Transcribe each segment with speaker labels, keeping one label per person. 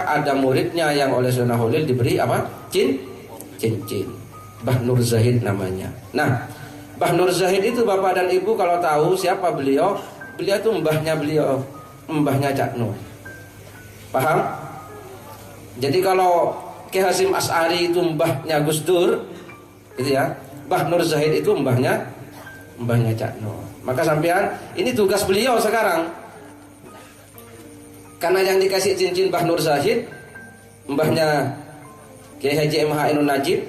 Speaker 1: maka ada muridnya yang oleh Sayyidina Khalil diberi apa? Cincin. Mbah Nur Zahid namanya. Nah, Mbah Nur Zahid itu bapak dan ibu kalau tahu siapa beliau, beliau itu mbahnya Cak Nur. Paham? Jadi kalau Ki Hasyim Asy'ari itu mbahnya Gus Dur, gitu ya. Mbah Nur Zahid itu mbahnya Cak Nur. Maka sampean ini tugas beliau sekarang. Karena yang dikasih cincin Mbah Nur Zahid, mbahnya Kiai Haji MH Ainun Najib,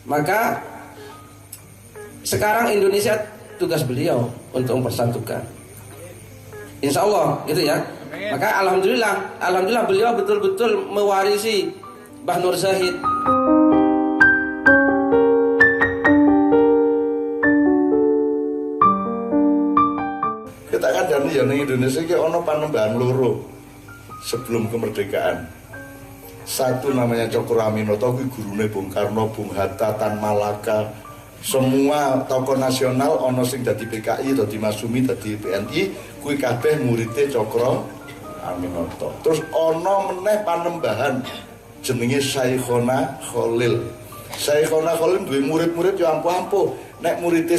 Speaker 1: maka sekarang Indonesia tugas beliau untuk mempersatukan. Insya Allah, gitu ya. Maka alhamdulillah beliau betul-betul mewarisi Mbah Nur Zahid.
Speaker 2: Kita kan dari Indonesia ini ono panembahan loro sebelum kemerdekaan. Satu namanya Cokroaminoto, gurune Bung Karno, Bung Hatta, Tan Malaka, semua tokoh nasional ono sing dadi PKI, dadi Masumi, dadi PNI, kuwi kabeh muridé Cokroaminoto. Terus ono meneh panembahan jenenge Syekhona Khalil. Syekhona Khalil duwe murid-murid yo ampuh-ampuh. Nek muridé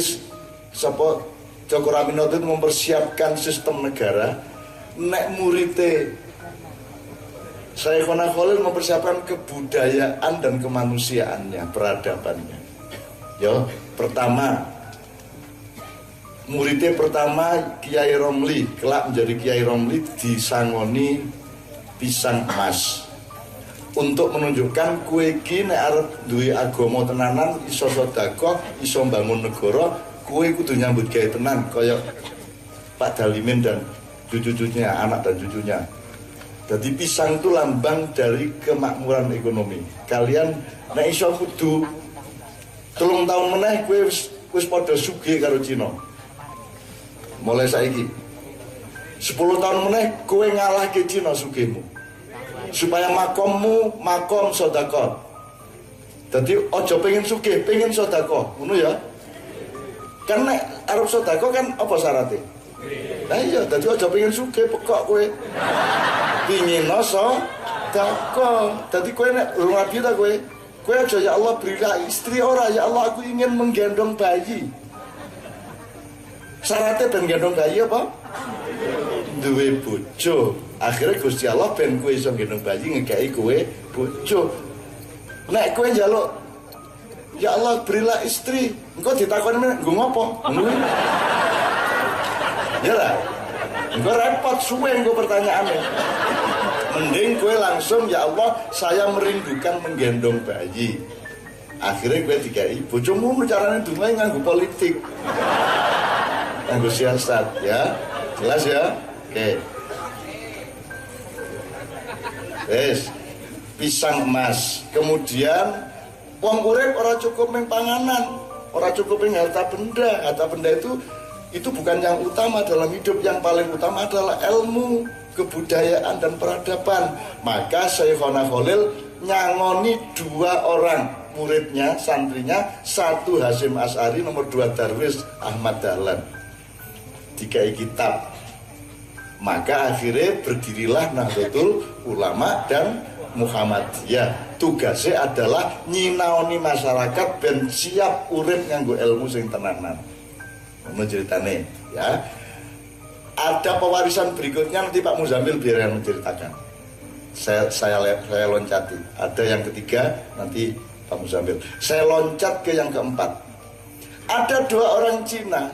Speaker 2: sapa Cokroaminoto itu mempersiapkan sistem negara, nek muridé Syekhona Khalil mempersiapkan kebudayaan dan kemanusiaannya, peradabannya. Yo, pertama muridnya pertama Kiai Romli, kelak menjadi Kiai Romli disangoni pisang emas untuk menunjukkan kue iki nek arep duwe agama tenanan, iso sedekah, iso mbangun negara, kue kudu nyambut gawe tenan kaya Pak Dalimin dan cucu-cucunya, anak dan cucunya. Jadi pisang itu lambang dari kemakmuran ekonomi. Kalian nek iso kudu 3 tahun meneh kowe wis padha sugih karo Cina. Mulai saiki 10 tahun meneh kowe ngalahke Cina sugihmu. Supaya makommu makom sedekah. Dadi aja pengen sugih, pengen sedekah. Ngono ya. Kan nek arep sedekah kan apa syaratnya? Nah iya, dadi aja pengen sugih pekok kowe. Pingin sedekah. Dadi kowe nek rabi ta kowe. Kowe aja ya Allah berilah istri ora, ya Allah aku ingin menggendong bayi. Syaratnya ben gendong bayi apa? Duwe bojo. Akhirnya Gusti Allah ben kowe iso gendong bayi ngekeki kowe bojo. Nek kowe njaluk ya Allah berilah istri, engko ditakoni meneh nggo ngopo? Ya lah. Engko repot suwe engko pertanyaannya. Mending kowe langsung ya Allah saya merindukan menggendong bayi. Akhirnya kowe dikai bojomu carane dungae nganggo politik. Nganggo siasat ya. Jelas ya? Oke. Wes pisang emas. Kemudian wong urip ora cukup ning panganan, ora cukup ning harta benda. Harta benda itu bukan yang utama dalam hidup. Yang paling utama adalah ilmu, kebudayaan dan peradaban. Maka Syekhona Khalil nyangoni 2 orang muridnya, santrinya, 1 Hasyim Asy'ari, nomor 2 Darwis Ahmad Dahlan. Dikai kitab. Maka akhirnya berdirilah Nahdlatul Ulama dan Muhammadiyah. Tugasnya adalah nyinaoni masyarakat ben siap urip nganggo ilmu sing tenanan. Ngono ceritane ya. Ada pewarisan berikutnya nanti Pak Muzamil biar yang menceritakan. Saya loncati. Ada yang ketiga nanti Pak Muzamil. Saya loncat ke yang keempat. Ada 2 orang Cina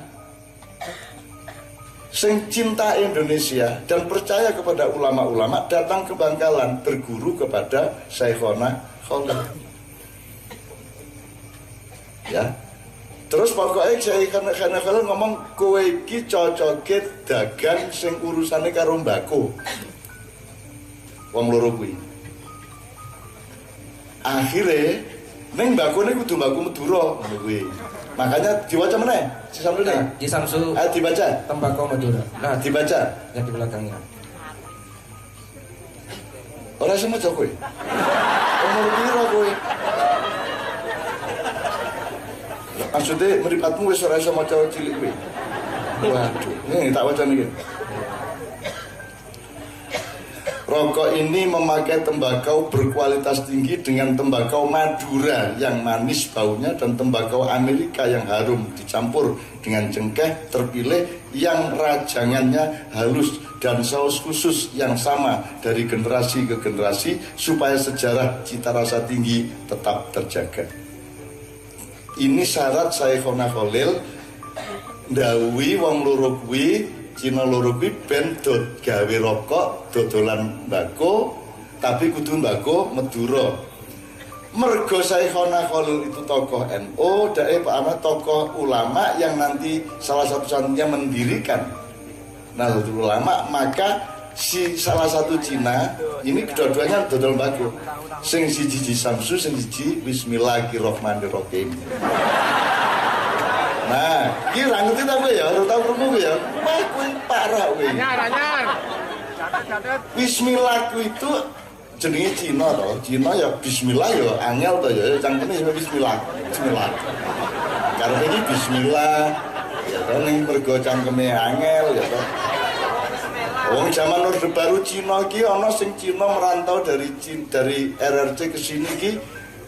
Speaker 2: sing cinta Indonesia dan percaya kepada ulama-ulama, datang ke Bangkalan berguru kepada Syekhona Khalil. Ya. Terus pokoknya Syekhona Khalil ngomong kowe iki cocoke dagang sing urusane karo mbako. Wong loro kuwi. Akhire ning mbakone kudu mbako Madura ngono kuwi. Makanya dibaca meneh. Si Samsu nih.
Speaker 1: Di Samsu.
Speaker 2: Ayo dibaca.
Speaker 1: Tembakau Madura.
Speaker 2: Nah, dibaca.
Speaker 1: Yang di belakangnya.
Speaker 2: Ora iso maca kowe. Umur piro kowe? Maksudnya meripatmu wis ora iso maca cilik kowe. Waduh, ini tak waca niki. Rokok ini memakai tembakau berkualitas tinggi dengan tembakau Madura yang manis baunya dan tembakau Amerika yang harum dicampur dengan cengkeh terpilih yang rajangannya halus dan saus khusus yang sama dari generasi ke generasi supaya sejarah cita rasa tinggi tetap terjaga. Ini syarat Syekhona Khalil ndawi wong loro kuwi Cina loro kuwi ben dod gawe rokok, dodolan mbako, tapi kudu mbako Madura. Mergo Syekhona Khalil itu tokoh NU, dae Pak Ahmad tokoh ulama yang nanti salah satu satunya mendirikan Nahdlatul Ulama, maka si salah satu Cina ini kedua-duanya dodol mbako. Sing siji Samsu, sing siji Bismillahirrahmanirrahim. Nah, iki ra ngerti ta kowe ya, ora tau krungu ya. Wah, kowe parah kowe. Anyar. Bismillah itu jenenge Cina to. Cina ya bismillah ya angel to ya, cangkeme ya bismillah. Bismillah. Karena ini bismillah ya to ning mergo cangkeme angel ya to. Wong zaman Orde Baru Cina iki ana sing Cina merantau dari RRC ke sini iki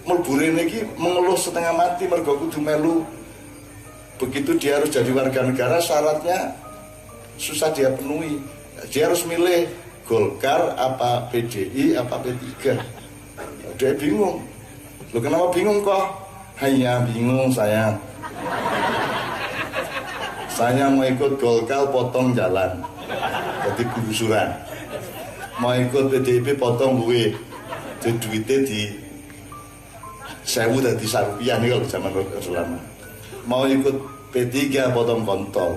Speaker 2: mlebu rene iki mengeluh setengah mati mergo kudu melu. Begitu dia harus jadi warga negara, syaratnya susah dia penuhi. Dia harus milih Golkar apa PDI apa P3. Dia bingung. Loh kenapa bingung kok? Hanya bingung saya. Saya mau ikut Golkar potong jalan, jadi gusuran. Mau ikut PDIP potong buwe, jadi duitnya di 1000 dari Rupiah nih kalau zaman Rasulullah. Mau ikut P3 potong kontol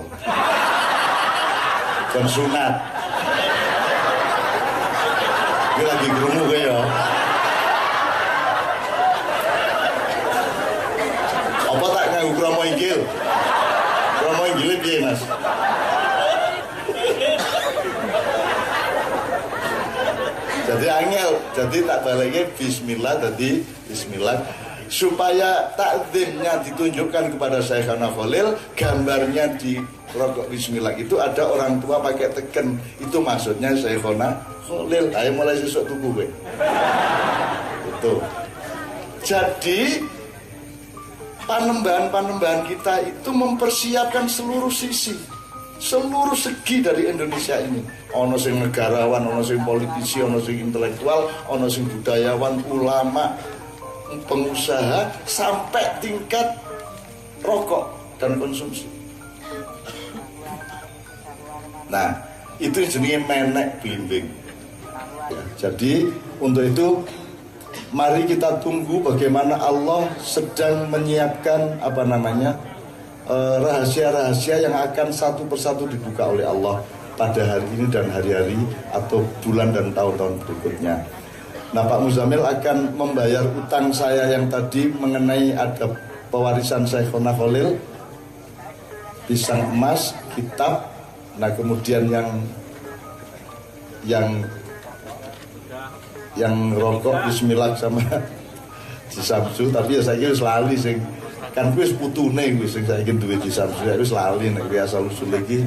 Speaker 2: dan sunat. Ini lagi kerungu ya. Apa tak nganggu kromo inggil? Kromo inggilnya piye Mas? Jadi angel, jadi tak baliknya bismillah, jadi bismillah supaya takzimnya ditunjukkan kepada Syekhona Khalil. Gambarnya di rokok bismillah itu ada orang tua pakai teken, itu maksudnya Syekhona Khalil. Ayo mulai sesuk tuku kowe. Itu. Jadi panembahan kita itu mempersiapkan seluruh sisi, seluruh segi dari Indonesia ini. Ono sing negarawan, ono sing politisi, ono sing intelektual, ono sing budayawan, ulama, pengusaha, sampai tingkat rokok dan konsumsi. Nah, itu jenis menek bimbing. Ya, jadi untuk itu mari kita tunggu bagaimana Allah sedang menyiapkan rahasia-rahasia yang akan satu persatu dibuka oleh Allah pada hari ini dan hari-hari atau bulan dan tahun-tahun berikutnya. Nah, Pak Muzamil akan membayar utang saya yang tadi mengenai ada pewarisan Syekhona Khalil, pisang emas, kitab. Nah, kemudian yang rokok bismillah sama di Samsu, tapi ya saya kira lali sing kan wis putune wis sing saiki duwe di Samsu ya wis lali nek biasa usul lagi.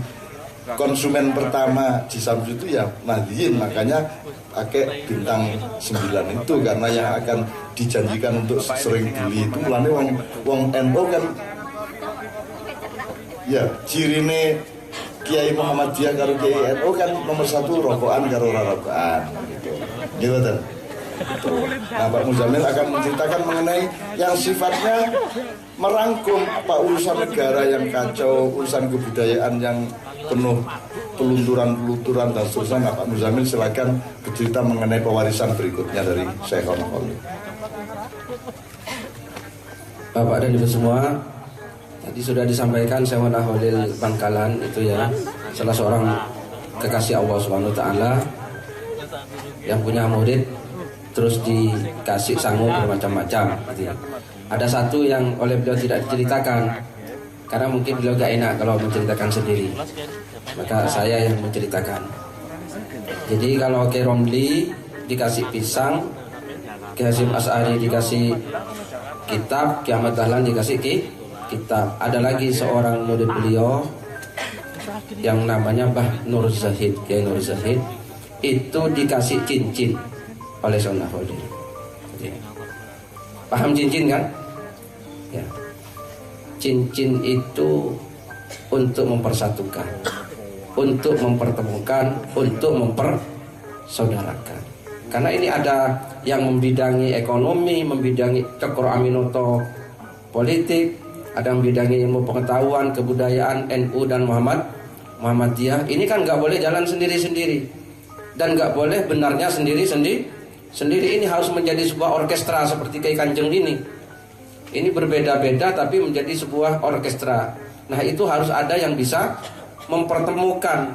Speaker 2: Konsumen pertama di Samsu itu ya Nahdiyin, makanya pakai bintang 9 itu karena yang akan dijanjikan untuk sering beli itu mulane wong NU kan ya cirine Kiai Muhammadiyah karo Kiai NU kan nomor 1 rokokan karo ora rokokan gitu. Gitu kan. Nah, Pak Muzamil akan menceritakan mengenai yang sifatnya merangkum apa urusan negara yang kacau, urusan kebudayaan yang penuh pelunturan dan seterusnya. Nah, Pak Muzamil silakan bercerita mengenai pewarisan berikutnya dari Syekhona Khalil.
Speaker 1: Bapak dan Ibu semua, tadi sudah disampaikan Syekhona Khalil Bangkalan itu ya salah seorang kekasih Allah Subhanahu wa taala yang punya murid terus dikasih sangu bermacam-macam gitu ya. Ada satu yang oleh beliau tidak diceritakan karena mungkin beliau gak enak kalau menceritakan sendiri, maka saya yang menceritakan. Jadi kalau Kiai Romli dikasih pisang, Kiai Hasyim Asy'ari dikasih kitab, Kiai Ahmad Dahlan dikasih kitab. Ada lagi seorang murid beliau yang namanya Mbah Nur Zahid, Kiai Nur Zahid. itu dikasih cincin oleh Sayyidina Khalil. Ya. Paham cincin kan? Ya. Cincin itu untuk mempersatukan, untuk mempertemukan, untuk mempersaudarakan. Karena ini ada yang membidangi ekonomi, membidangi Cokro Aminoto politik, ada yang membidangi ilmu pengetahuan, kebudayaan, NU dan Muhammadiyah. Ini kan nggak boleh jalan sendiri-sendiri dan nggak boleh benarnya sendiri-sendiri. Ini harus menjadi sebuah orkestra seperti Kiai Kanjeng ini. Ini berbeda-beda tapi menjadi sebuah orkestra. Nah itu harus ada yang bisa mempertemukan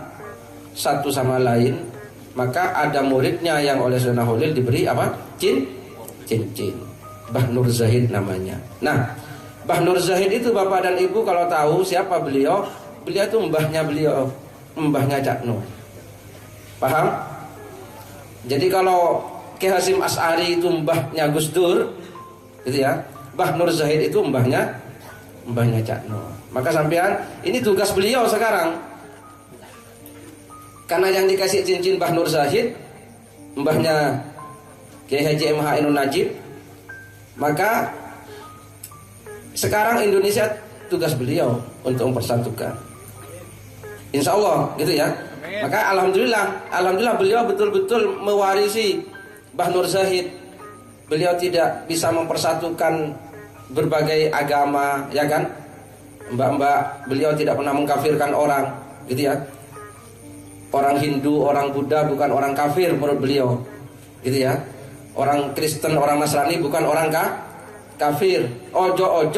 Speaker 1: satu sama lain. Maka ada muridnya yang oleh Sayyidina Khalil diberi apa? Cincin. Mbah Nur Zahid namanya. Nah, Mbah Nur Zahid itu bapak dan ibu kalau tahu siapa beliau, beliau itu mbahnya Cak Nur. Paham? Jadi kalau Ki Hasyim Asy'ari itu mbahnya Gus Dur, gitu ya. Mbah Nur Zahid itu mbahnya Cak Nur. Maka sampean ini tugas beliau sekarang. Karena yang dikasih cincin Mbah Nur Zahid, mbahnya Kiai Haji MH Ainun Najib, maka sekarang Indonesia tugas beliau untuk mempersatukan. Insya Allah, gitu ya. Maka alhamdulillah beliau betul-betul mewarisi Mbah Nur Zahid. Beliau tidak bisa mempersatukan berbagai agama, ya kan? Mbak-mbak, beliau tidak pernah mengkafirkan orang, gitu ya. Orang Hindu, orang Buddha bukan orang kafir menurut beliau, gitu ya. Orang Kristen, orang Nasrani bukan orang kafir. Ojo,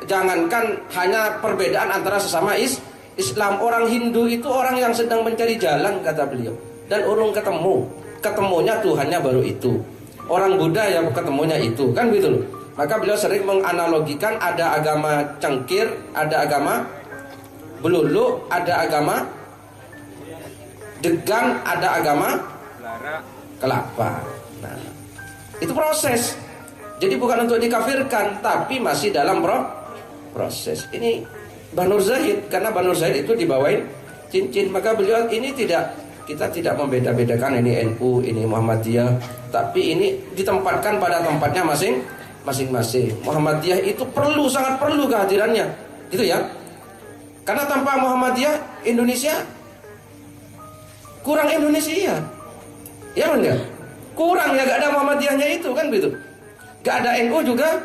Speaker 1: jangankan hanya perbedaan antara sesama Islam. Orang Hindu itu orang yang sedang mencari jalan, kata beliau, dan urung ketemunya Tuhannya baru itu. Orang Buddha ya ketemunya itu, kan gitu loh. Maka beliau sering menganalogikan ada agama cengkir, ada agama belulu, ada agama degan, ada agama kelapa. Nah, itu proses. Jadi bukan untuk dikafirkan, tapi masih dalam proses. Ini Mbah Nur Zahid, karena Mbah Nur Zahid itu dibawain cincin, maka beliau ini kita tidak membeda-bedakan ini NU, ini Muhammadiyah, tapi ini ditempatkan pada tempatnya masing-masing. Muhammadiyah itu sangat perlu kehadirannya, gitu ya. Karena tanpa Muhammadiyah Indonesia kurang Indonesia, ya kan ya? Kurang ya, gak ada Muhammadiyahnya itu kan begitu. Gak ada NU juga,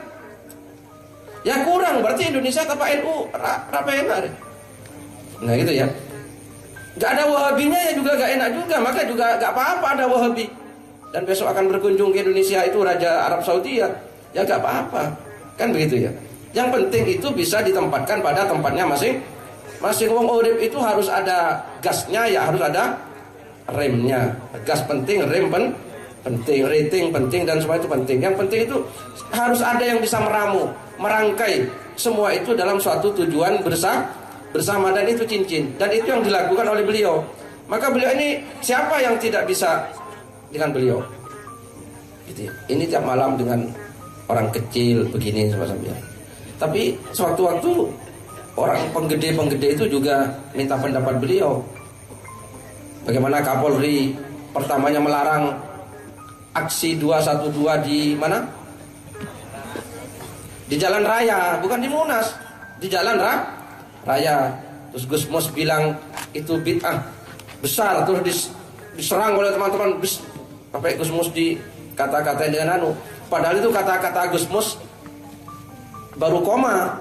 Speaker 1: ya kurang. Berarti Indonesia tanpa NU apa enak? Nah gitu ya. Gak ada Wahabinya ya juga gak enak juga. Maka juga gak apa-apa ada Wahabi. Dan besok akan berkunjung ke Indonesia itu Raja Arab Saudi ya gak apa-apa. Kan begitu ya. Yang penting itu bisa ditempatkan pada tempatnya masing-masing. Wong urip itu harus ada gasnya, ya harus ada remnya. Gas penting, rem penting, rating penting, dan semua itu penting. Yang penting itu harus ada yang bisa merangkai semua itu dalam suatu tujuan bersama, dan itu cincin. Dan itu yang dilakukan oleh beliau. Maka beliau ini siapa yang tidak bisa dengan beliau? Gitu ya. Ini tiap malam dengan orang kecil begini sama-sama. Tapi sewaktu-waktu orang penggede itu juga minta pendapat beliau. Bagaimana Kapolri pertamanya melarang aksi 212 di mana? Di jalan raya, bukan di Monas, di jalan raya. Terus Gus Mus bilang itu bid'ah besar, terus diserang oleh teman-teman. Sampai Gus Mus dikata-katain dengan padahal itu kata-kata Gus Mus baru koma.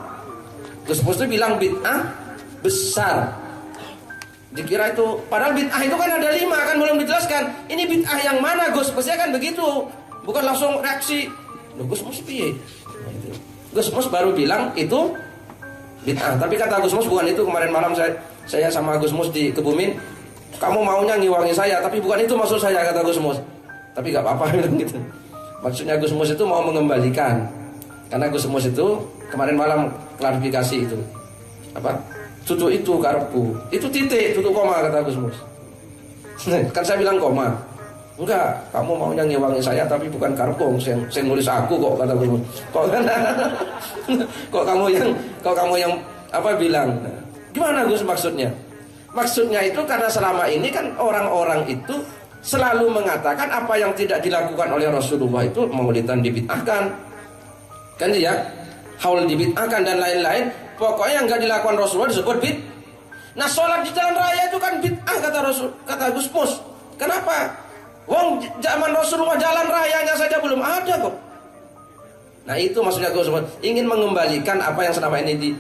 Speaker 1: Gus Mus itu bilang bid'ah besar. Dikira itu, padahal bid'ah itu kan ada 5, kan belum dijelaskan. Ini bid'ah yang mana Gus? Pastinya kan begitu. Bukan langsung reaksi. Loh, Gus Mus piye? Gus Mus baru bilang itu bid'ah. Tapi kata Gus Mus bukan itu. Kemarin malam saya sama Gus Mus di Kebumen. Kamu maunya ngiwangi saya, tapi bukan itu maksud saya, kata Gus Mus. Tapi gak apa-apa bilang gitu. Maksudnya Gus Mus itu mau mengembalikan. Karena Gus Mus itu kemarin malam klarifikasi itu. Apa? Tutu itu karepku. Itu titik, tutu koma, kata Gus Mus. Kan saya bilang koma. Enggak, kamu maunya ngewangi saya tapi bukan karepku, saya nulis aku kok, kata Gus Mus. Kok kamu yang apa bilang? Gimana Gus maksudnya? Maksudnya itu karena selama ini kan orang-orang itu selalu mengatakan apa yang tidak dilakukan oleh Rasulullah itu maulidan dibid'ahkan. Kan ya? Haul dibid'ahkan dan lain-lain. Pokoknya yang enggak dilakukan Rasulullah disebut bid'. Nah, sholat di jalan raya itu kan bid'ah kata Rasul, kata Gus Mus. Kenapa? Wong zaman Rasulullah jalan rayanya saja belum ada kok. Nah, itu maksudnya Gus Mus ingin mengembalikan apa yang selama ini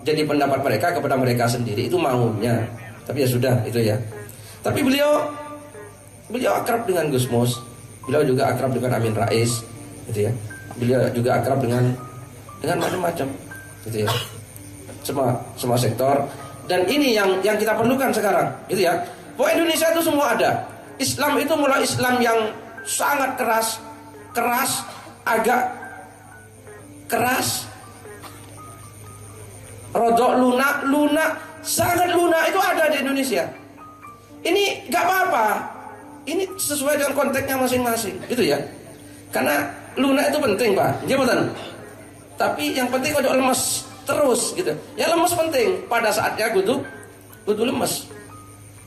Speaker 1: jadi pendapat mereka kepada mereka sendiri. Itu maunya. Tapi ya sudah itu ya. Tapi beliau akrab dengan Gus Mus. Beliau juga akrab dengan Amin Rais, gitu ya. Beliau juga akrab dengan macam-macam, gitu ya. Semua sektor. Dan ini yang kita perlukan sekarang, gitu ya. Bahwa Indonesia itu semua ada. Islam itu mulai Islam yang sangat keras, agak keras, rodok lunak, sangat lunak itu ada di Indonesia. Ini gak apa-apa. Ini sesuai dengan konteksnya masing-masing, gitu ya. Karena lunak itu penting, Pak. Iya betul. Tapi yang penting kalau lemes terus, gitu. Ya lemes penting pada saatnya kudu lemes.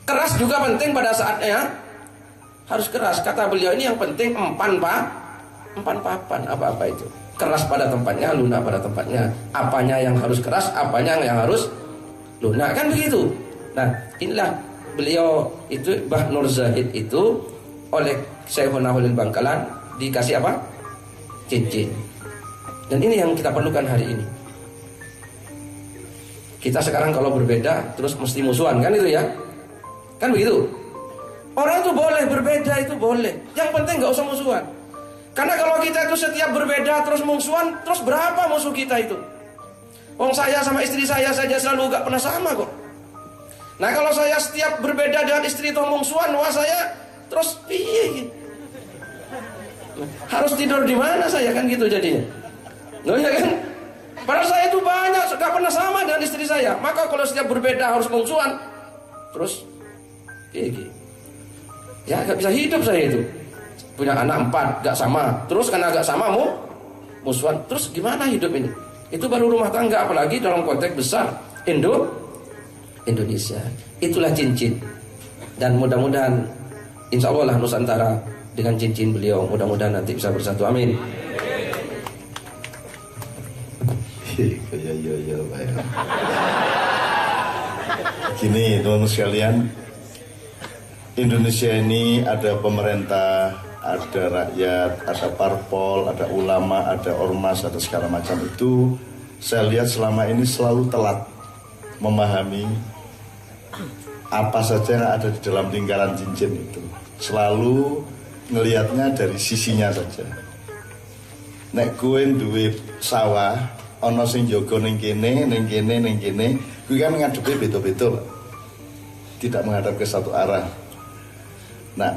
Speaker 1: Keras juga penting pada saatnya harus keras. Kata beliau ini yang penting empan papan apa-apa itu. Keras pada tempatnya, lunak pada tempatnya. Apanya yang harus keras, apanya yang harus lunak, kan begitu. Nah, inilah beliau itu Mbah Nur Zahid itu oleh Syekhuna Holil Bangkalan dikasih apa? Cincin. Dan ini yang kita perlukan hari ini. Kita sekarang kalau berbeda terus mesti musuhan, kan itu ya? Kan begitu. Orang itu boleh berbeda, itu boleh. Yang penting gak usah musuhan. Karena kalau kita itu setiap berbeda terus musuhan, terus berapa musuh kita itu? Wong saya sama istri saya saja selalu gak pernah sama kok. Nah, kalau saya setiap berbeda dengan istri itu musuhan, wah saya terus piye? Harus tidur di mana saya, kan gitu jadinya. Loh ya kan? Padahal saya itu banyak gak pernah sama dengan istri saya. Maka kalau setiap berbeda harus musuhan, terus piye? Ya gak bisa hidup saya itu. Punya anak 4 gak sama, terus karena gak sama musuhan, terus gimana hidup ini? Itu baru rumah tangga, apalagi dalam konteks besar Indonesia. Itulah cincin. Dan mudah-mudahan insya Allah lah Nusantara dengan cincin beliau, mudah-mudahan nanti bisa bersatu, amin.
Speaker 2: Ya, baik. Gini teman-teman sekalian, Indonesia ini ada pemerintah, ada rakyat, ada parpol, ada ulama, ada ormas, ada segala macam. Itu saya lihat selama ini selalu telat memahami apa saja yang ada di dalam lingkaran cincin itu. Selalu ngelihatnya dari sisinya saja. Nek kowe duwe sawah, ana sing jaga ning kene, kuwi kan ngadepe beda-beda. Tidak menghadap ke satu arah. Nah,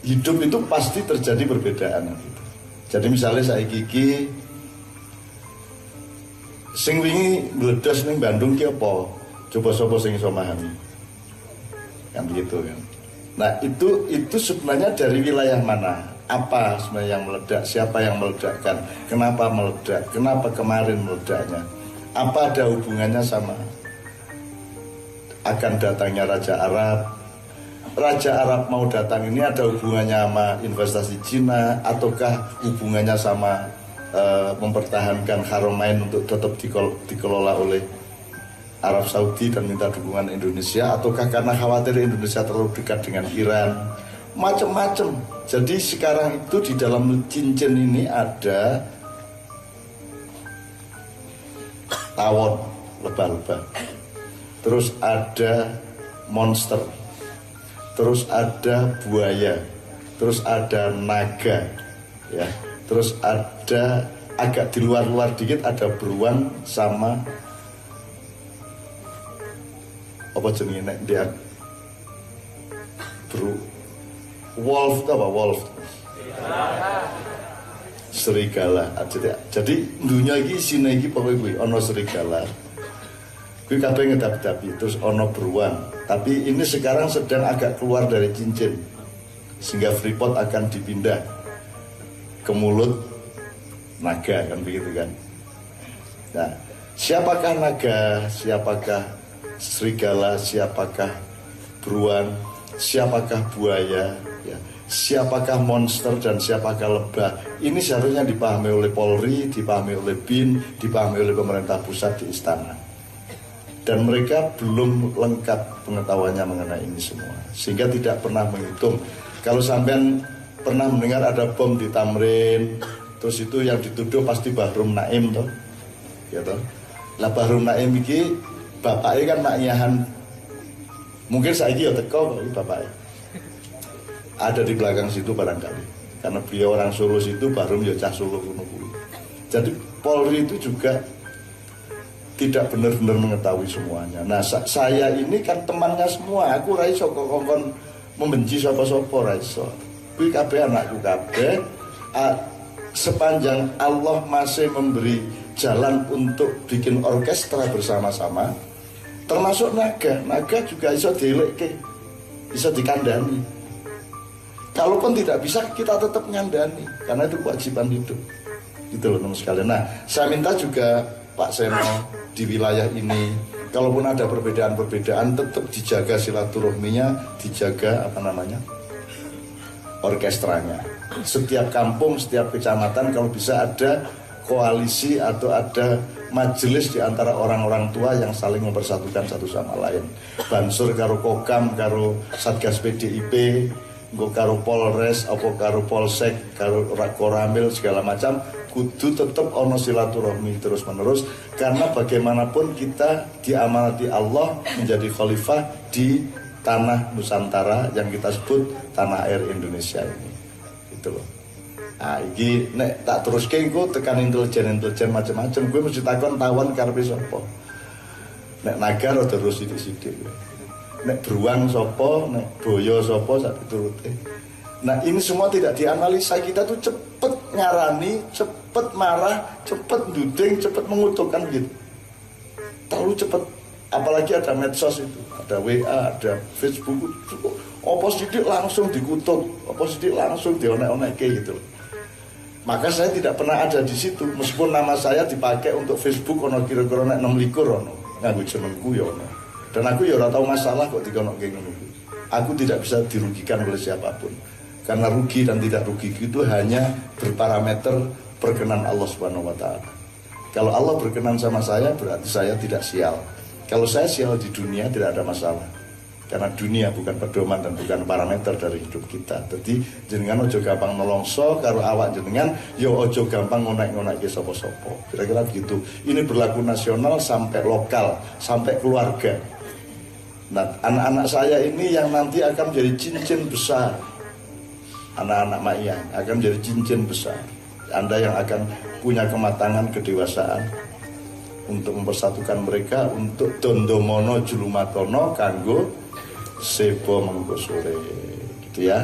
Speaker 2: hidup itu pasti terjadi perbedaan gitu. Jadi misalnya saya Kiki sing wingi meledos ning Bandung ki apa? Coba sapa sing iso memahami. Kan begitu kan. Nah, itu sebenarnya dari wilayah mana? Apa sebenarnya yang meledak? Siapa yang meledakkan? Kenapa meledak? Kenapa kemarin meledaknya? Apa ada hubungannya sama akan datangnya Raja Arab? Raja Arab mau datang ini ada hubungannya sama investasi Cina, ataukah hubungannya sama mempertahankan Haramain untuk tetap dikelola oleh Arab Saudi dan minta dukungan Indonesia, ataukah karena khawatir Indonesia terlalu dekat dengan Iran? Macam-macam. Jadi sekarang itu di dalam cincin ini ada tawon lebah-lebah, terus ada monster, terus ada buaya, terus ada naga, ya, terus ada agak di luar-luar dikit ada beruang sama apa jenenge nek dia wolf itu apa? Wolf serigala. Jadi dunia ini sini ini pokoknya gue ono serigala, gue kabeh ngedap-dapi, terus ono beruang. Tapi ini sekarang sedang agak keluar dari cincin, sehingga Freeport akan dipindah ke mulut naga, kan begitu kan. Nah, siapakah naga, siapakah serigala, siapakah beruang? siapakah buaya, ya, siapakah monster dan siapakah lebah. Ini seharusnya dipahami oleh Polri, dipahami oleh BIN, dipahami oleh pemerintah pusat di istana. Dan mereka belum lengkap pengetahuannya mengenai ini semua, sehingga tidak pernah menghitung. Kalau sampean pernah mendengar ada bom di Tamrin, terus itu yang dituduh pasti Bahrum Naim toh, ya toh. Lah Bahrum Naim iki bapaknya kan maknyahan, mungkin saiki ya teko kok bapaknya. Ada di belakang situ barangkali, karena beliau orang Solo situ, Bahrum ya cah Solo kuno kuwi. Jadi Polri itu juga tidak benar-benar mengetahui semuanya. Nah, saya ini kan temannya semua. Aku raiso kok kongkon membenci sapa-sapa raiso. Kuwi kabeh anakku kabeh. Sepanjang Allah masih memberi jalan untuk bikin orkestra bersama-sama, termasuk naga juga iso dielekke, iso dikandani. Kalaupun tidak bisa, kita tetap nyandani, karena itu kewajiban hidup. Gitu loh teman sekalian. Nah, saya minta juga Pak Seno di wilayah ini, kalaupun ada perbedaan-perbedaan, tetap dijaga silaturahminya, dijaga orkestranya. Setiap kampung, setiap kecamatan kalau bisa ada koalisi atau ada majelis di antara orang-orang tua yang saling mempersatukan satu sama lain. Bansur karo Kokam, karo Satgas PDIP, karo Polres, apa karo Polsek, karo Koramil segala macam, kudu tetap ono silaturahmi terus menerus, karena bagaimanapun kita diamanati Allah menjadi khalifah di tanah Nusantara yang kita sebut tanah air Indonesia ini, gitu loh. Nah, iki nek tak teruske engko tekan intelijen macam-macam, gue mesti takon tawon karepe sapa. Nek naga rada terus sithik-sithik. Nek beruang sapa, nek boyo sapa sak piturute. Nah, ini semua tidak dianalisa. Kita tuh cepet ngarani, cepet marah, cepet duding, cepet mengutukkan gitu. Terlalu cepet. Apalagi ada medsos itu, ada WA, ada Facebook. Apa sidik langsung dikutuk, apa sidik langsung dionek-onek gitu. Maka saya tidak pernah ada di situ, meskipun nama saya dipakai untuk Facebook ono kira-kira nek 6 likur ono, nganggo jenengku ya ono. Dan aku ya ora tahu masalah kok dikonokke ngono. Aku tidak bisa dirugikan oleh siapapun. Karena rugi dan tidak rugi itu hanya berparameter perkenan Allah Subhanahu wa taala. Kalau Allah berkenan sama saya, berarti saya tidak sial. Kalau saya sial di dunia tidak ada masalah. Karena dunia bukan pedoman dan bukan parameter dari hidup kita. Jadi jenengan ojo gampang nolongso karo awak jenengan, yo ojo gampang ngonek-ngonek ke sopo-sopo. Kira-kira begitu. Ini berlaku nasional sampai lokal, sampai keluarga. Nah, anak-anak saya ini yang nanti akan menjadi cincin besar. Anak-anak Ma'iyah akan menjadi cincin besar. Anda yang akan punya kematangan kedewasaan untuk mempersatukan mereka, untuk dondomono julumatono kanggo sebo mengko sore, gitu ya.